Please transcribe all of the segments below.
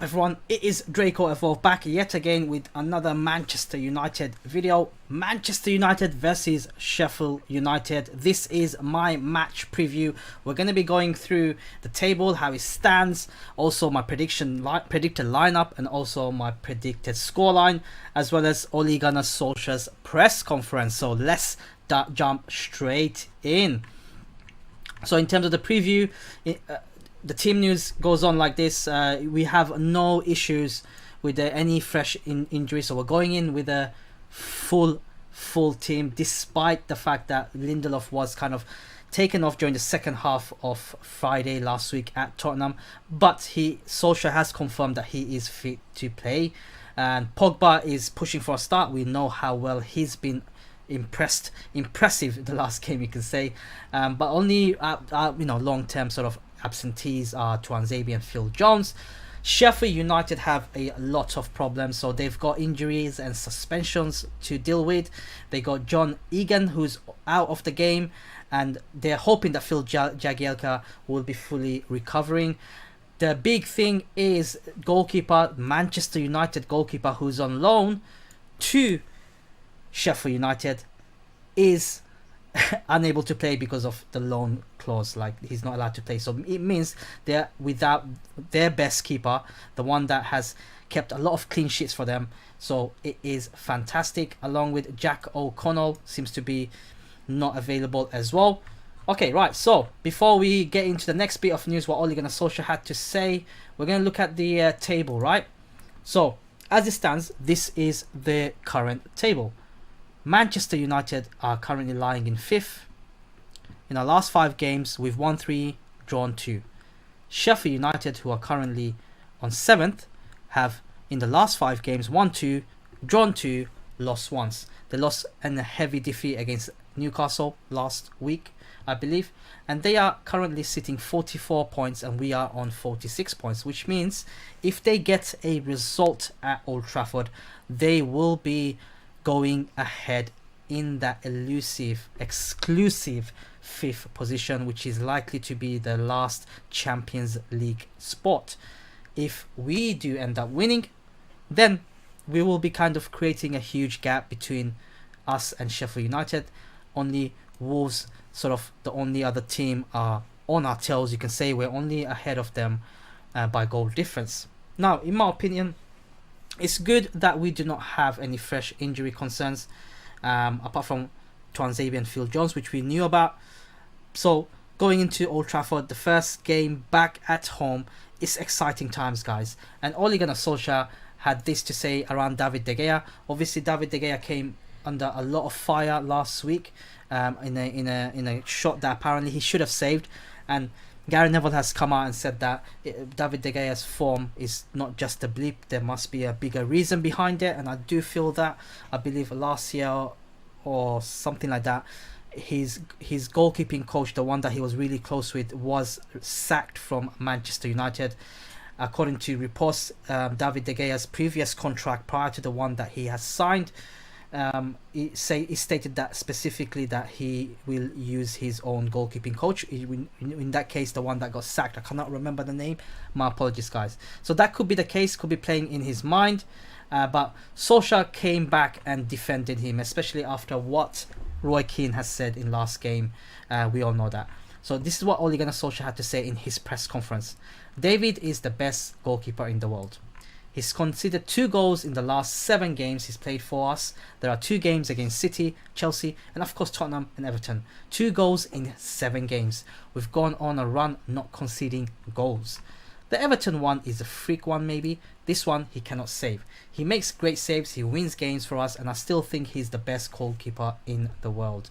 up everyone, it is Draco Evolve back yet again with another Manchester United video. Manchester United versus Sheffield United. This is my match preview. We're going to be going through the table, how it stands, also my predicted lineup and also my predicted scoreline, as well as Ole Gunnar Solskjaer's press conference. So let's jump straight in. So in terms of the preview, the team news goes on like this. We have no issues with any fresh injuries, so we're going in with a full team, despite the fact that Lindelof was kind of taken off during the second half of Friday last week at Tottenham. But Solskjaer has confirmed that he is fit to play, and Pogba is pushing for a start. We know how well he's been impressive the last game, you can say, but only long-term sort of absentees are Tuanzebe and Phil Jones. Sheffield United have a lot of problems, so they've got injuries and suspensions to deal with. They got John Egan, who's out of the game, and they're hoping that Phil Jagielka will be fully recovering. The big thing is goalkeeper, Manchester United goalkeeper, who's on loan to Sheffield United, is unable to play because of the loan clause. Like, he's not allowed to play, so it means they're without their best keeper, the one that has kept a lot of clean sheets for them. So it is fantastic, along with Jack O'Connell seems to be not available as well. Okay, right, so before we get into the next bit of news, what Ole Gunnar Solskjaer had to say, we're going to look at the table, right? So as it stands, this is the current table. Manchester United are currently lying in 5th. In our last 5 games, we've won 3, drawn 2. Sheffield United, who are currently on 7th, have in the last 5 games won 2, drawn 2, lost once. They lost in a heavy defeat against Newcastle last week, I believe, and they are currently sitting 44 points and we are on 46 points, which means if they get a result at Old Trafford, they will be going ahead in that elusive, exclusive 5th position, which is likely to be the last Champions League spot. If we do end up winning, then we will be kind of creating a huge gap between us and Sheffield United. Only Wolves, sort of the only other team, are on our tails. You can say we're only ahead of them by goal difference. Now, in my opinion, it's good that we do not have any fresh injury concerns, apart from Tuanzebe and Phil Jones, which we knew about. So going into Old Trafford, the first game back at home, it's exciting times, guys. And Ole Gunnar Solskjaer had this to say around David De Gea. Obviously, David De Gea came under a lot of fire last week in a shot that apparently he should have saved, and Gary Neville has come out and said that David De Gea's form is not just a blip, there must be a bigger reason behind it, and I do feel that. I believe last year or something like that, his goalkeeping coach, the one that he was really close with, was sacked from Manchester United. According to reports, David De Gea's previous contract prior to the one that he has signed, he stated that specifically that he will use his own goalkeeping coach. In that case, the one that got sacked, I cannot remember the name, my apologies, guys. So that could be the case, could be playing in his mind, but Solskjaer came back and defended him, especially after what Roy Keane has said in last game. We all know that. So this is what Ole Gunnar Solskjaer had to say in his press conference. David is the best goalkeeper in the world. He's conceded 2 goals in the last 7 games he's played for us. There are 2 games against City, Chelsea, and of course Tottenham and Everton. 2 goals in 7 games. We've gone on a run not conceding goals. The Everton one is a freak one maybe. This one he cannot save. He makes great saves, he wins games for us, and I still think he's the best goalkeeper in the world.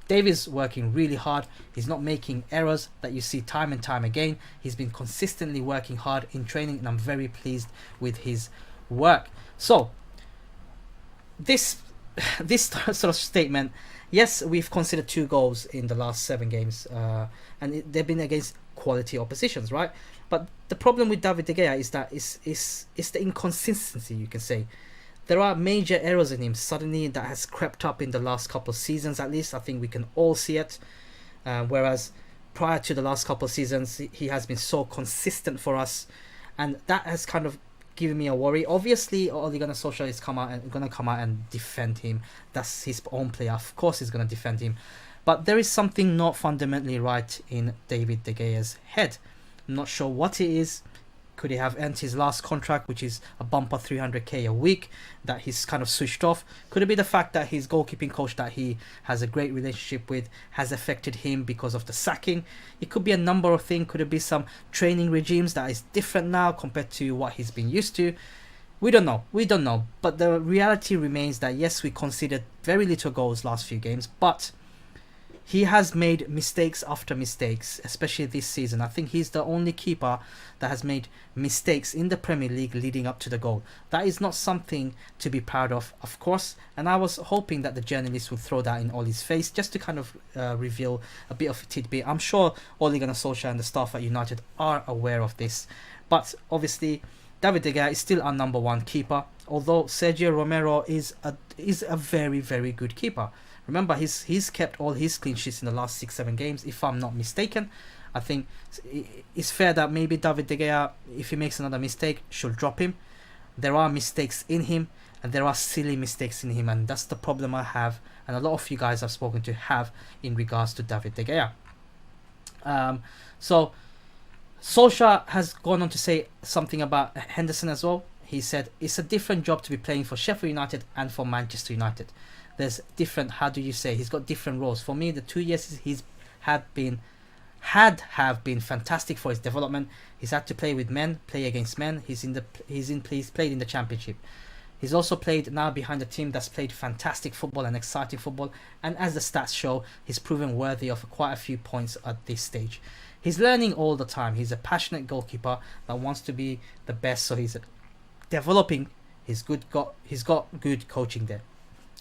David's working really hard. He's not making errors that you see time and time again. He's been consistently working hard in training, and I'm very pleased with his work. So this sort of statement, yes, we've considered 2 goals in the last 7 games, and they've been against quality oppositions, right? But the problem with David De Gea is that it's the inconsistency, you can say. There are major errors in him suddenly that has crept up in the last couple of seasons, at least. I think we can all see it. Whereas prior to the last couple of seasons, he has been so consistent for us. And that has kind of giving me a worry. Obviously, Ole Gunnar Solskjaer is gonna come out and defend him. That's his own player. Of course, he's gonna defend him. But there is something not fundamentally right in David De Gea's head. I'm not sure what it is. Could he have earned his last contract, which is a bumper 300k a week, that he's kind of switched off? Could it be the fact that his goalkeeping coach that he has a great relationship with has affected him because of the sacking? It could be a number of things. Could it be some training regimes that is different now compared to what he's been used to? We don't know. We don't know. But the reality remains that yes, we conceded very little goals last few games, but he has made mistakes after mistakes, especially this season. I think he's the only keeper that has made mistakes in the Premier League leading up to the goal. That is not something to be proud of course. And I was hoping that the journalists would throw that in Ole's face just to kind of reveal a bit of a tidbit. I'm sure Ole Gunnar Solskjaer and the staff at United are aware of this. But obviously, David De Gea is still our number one keeper, although Sergio Romero is a very, very good keeper. Remember, he's kept all his clean sheets in the last 6-7 games, if I'm not mistaken. I think it's fair that maybe David De Gea, if he makes another mistake, should drop him. There are mistakes in him, and there are silly mistakes in him, and that's the problem I have, and a lot of you guys I've spoken to have in regards to David De Gea. So Solskjaer has gone on to say something about Henderson as well. He said it's a different job to be playing for Sheffield United and for Manchester United. There's different, how do you say, he's got different roles. For me, the 2 years he's have been fantastic for his development. He's had to play with men, play against men. He's played in the Championship. He's also played now behind a team that's played fantastic football and exciting football. And as the stats show, he's proven worthy of quite a few points at this stage. He's learning all the time. He's a passionate goalkeeper that wants to be the best. So he's developing. He's got good coaching there.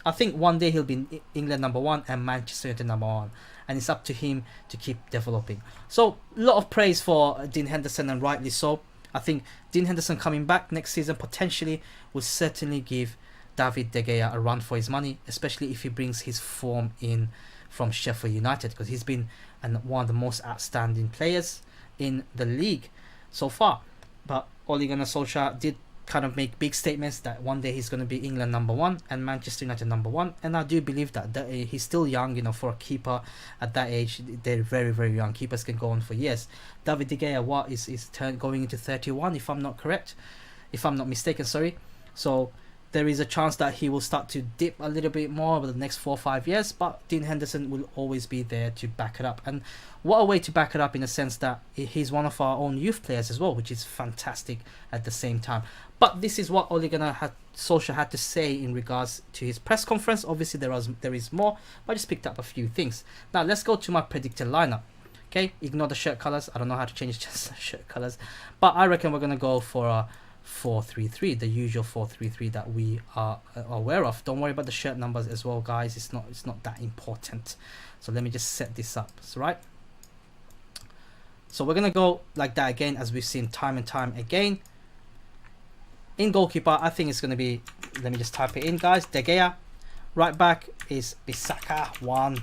I think one day he'll be England number one and Manchester United number one. And it's up to him to keep developing. So, a lot of praise for Dean Henderson, and rightly so. I think Dean Henderson coming back next season potentially will certainly give David De Gea a run for his money, especially if he brings his form in from Sheffield United, because he's been one of the most outstanding players in the league so far. But Ole Gunnar Solskjaer did kind of make big statements that one day he's going to be England number one and Manchester United number one, and I do believe that he's still young, for a keeper at that age. They're very, very young. Keepers can go on for years. David De Gea is going into 31, if I'm not mistaken, sorry. So there is a chance that he will start to dip a little bit more over the next 4 or 5 years, but Dean Henderson will always be there to back it up. And what a way to back it up, in a sense that he's one of our own youth players as well, which is fantastic at the same time. But this is what Ole Gunnar Solskjaer had to say in regards to his press conference. Obviously, there is more, but I just picked up a few things. Now, let's go to my predicted lineup. Okay, ignore the shirt colors. I don't know how to change just the shirt colors, but I reckon we're going to go for a 4-3-3, the usual 4-3-3 that we are aware of. Don't worry about the shirt numbers as well, guys. It's not that important. So let me just set this up. So, right. So we're going to go like that again, as we've seen time and time again. In goalkeeper, I think it's going to be, let me just type it in, guys, De Gea. Right back is Bissaka,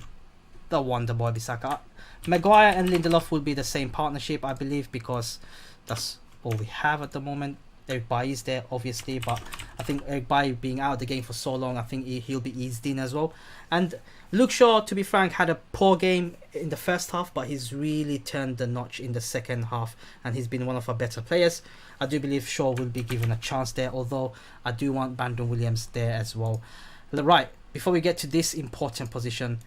the wonder boy Bissaka. Maguire and Lindelof will be the same partnership, I believe, because that's all we have at the moment. Eric Bailly is there, obviously, but I think Eric Bailly being out of the game for so long, I think he'll be eased in as well. And Luke Shaw, to be frank, had a poor game in the first half, but he's really turned the notch in the second half, and he's been one of our better players. I do believe Shaw will be given a chance there, although I do want Brandon Williams there as well. Right, before we get to this important position,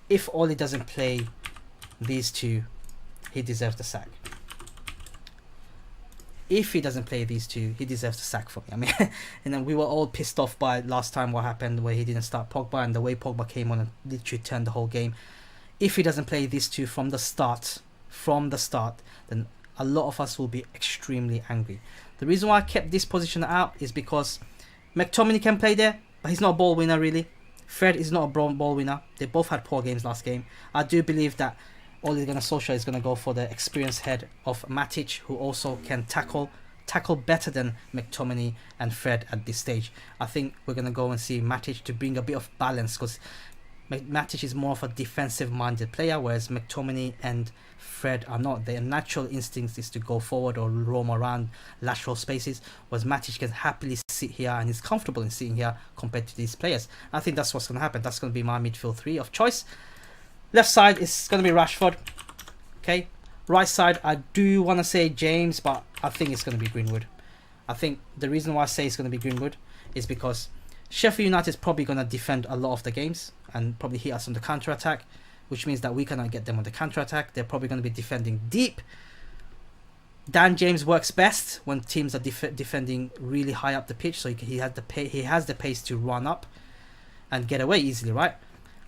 if Ole doesn't play these two, he deserves the sack. If he doesn't play these two, he deserves the sack for me. I mean, and then we were all pissed off by last time what happened where he didn't start Pogba, and the way Pogba came on and literally turned the whole game. If he doesn't play these two from the start, then a lot of us will be extremely angry. The reason why I kept this position out is because McTominay can play there, but he's not a ball winner really. Fred is not a ball winner. They both had poor games last game. I do believe that Ole Gunnar Solskjaer is going to go for the experienced head of Matic, who also can tackle better than McTominay and Fred at this stage. I think we're going to go and see Matic to bring a bit of balance, because Matic is more of a defensive-minded player, whereas McTominay and Fred are not. Their natural instincts is to go forward or roam around lateral spaces, whereas Matic can happily sit here and is comfortable in sitting here compared to these players. I think that's what's going to happen. That's going to be my midfield three of choice. Left side is going to be Rashford. Okay. Right side, I do want to say James, but I think it's going to be Greenwood. I think the reason why I say it's going to be Greenwood is because Sheffield United is probably going to defend a lot of the games and probably hit us on the counter-attack, which means that we cannot get them on the counter-attack. They're probably going to be defending deep. Dan James works best when teams are defending really high up the pitch, so he has the pace to run up and get away easily, right?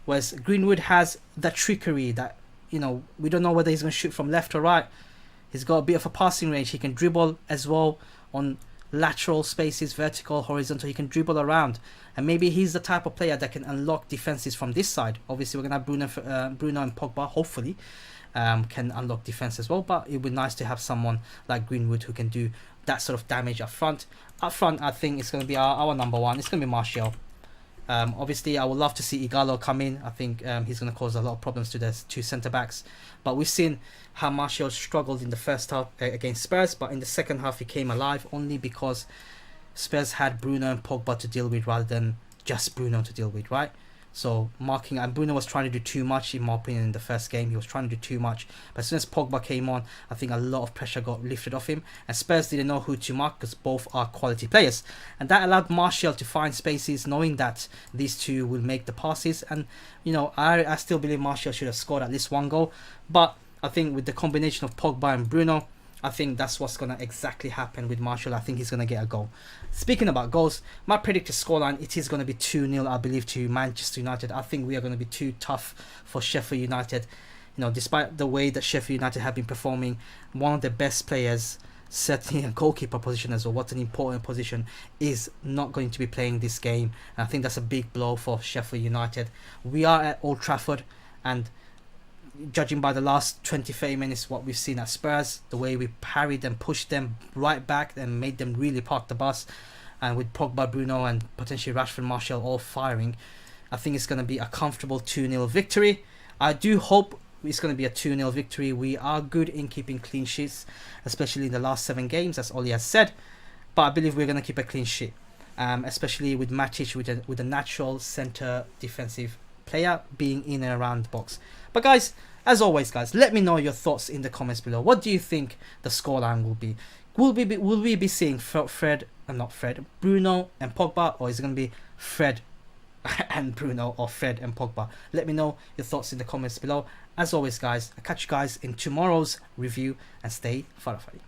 Whereas Greenwood has the trickery that, you know, we don't know whether he's going to shoot from left or right. He's got a bit of a passing range. He can dribble as well on lateral spaces, vertical, horizontal. He can dribble around, and maybe he's the type of player that can unlock defenses from this side. Obviously, we're gonna have Bruno and Pogba. Hopefully, can unlock defense as well. But it would be nice to have someone like Greenwood who can do that sort of damage up front. Up front, I think it's gonna be our number one. It's gonna be Martial. Obviously, I would love to see Ighalo come in. I think he's going to cause a lot of problems to the two centre-backs. But we've seen how Martial struggled in the first half against Spurs. But in the second half, he came alive only because Spurs had Bruno and Pogba to deal with rather than just Bruno to deal with, right? So marking, and Bruno was trying to do too much in my opinion in the first game. He was trying to do too much, but as soon as Pogba came on, I think a lot of pressure got lifted off him, and Spurs didn't know who to mark because both are quality players, and that allowed Martial to find spaces, knowing that these two will make the passes. And you know, I still believe Martial should have scored at least one goal, but I think with the combination of Pogba and Bruno, I think that's what's going to exactly happen with Martial. I think he's going to get a goal. Speaking about goals, my predicted scoreline, it is going to be 2-0, I believe, to Manchester United. I think we are going to be too tough for Sheffield United. You know, despite the way that Sheffield United have been performing, one of the best players, certainly a goalkeeper position as well, what an important position, is not going to be playing this game. And I think that's a big blow for Sheffield United. We are at Old Trafford, and judging by the last 20-30 minutes, what we've seen at Spurs, the way we parried and pushed them right back and made them really park the bus, and with Pogba, Bruno and potentially Rashford, Martial all firing, I think it's going to be a comfortable 2-0 victory. I do hope it's going to be a 2-0 victory. We are good in keeping clean sheets, especially in the last 7 games, as Oli has said, but I believe we're going to keep a clean sheet, especially with Matic, with a natural centre defensive player being in and around the box. But guys, as always guys, let me know your thoughts in the comments below. What do you think the scoreline will be? Will we be seeing Bruno and Pogba, or is it going to be Fred and Bruno or Fred and Pogba? Let me know your thoughts in the comments below. As always guys, I'll catch you guys in tomorrow's review, and stay farafari.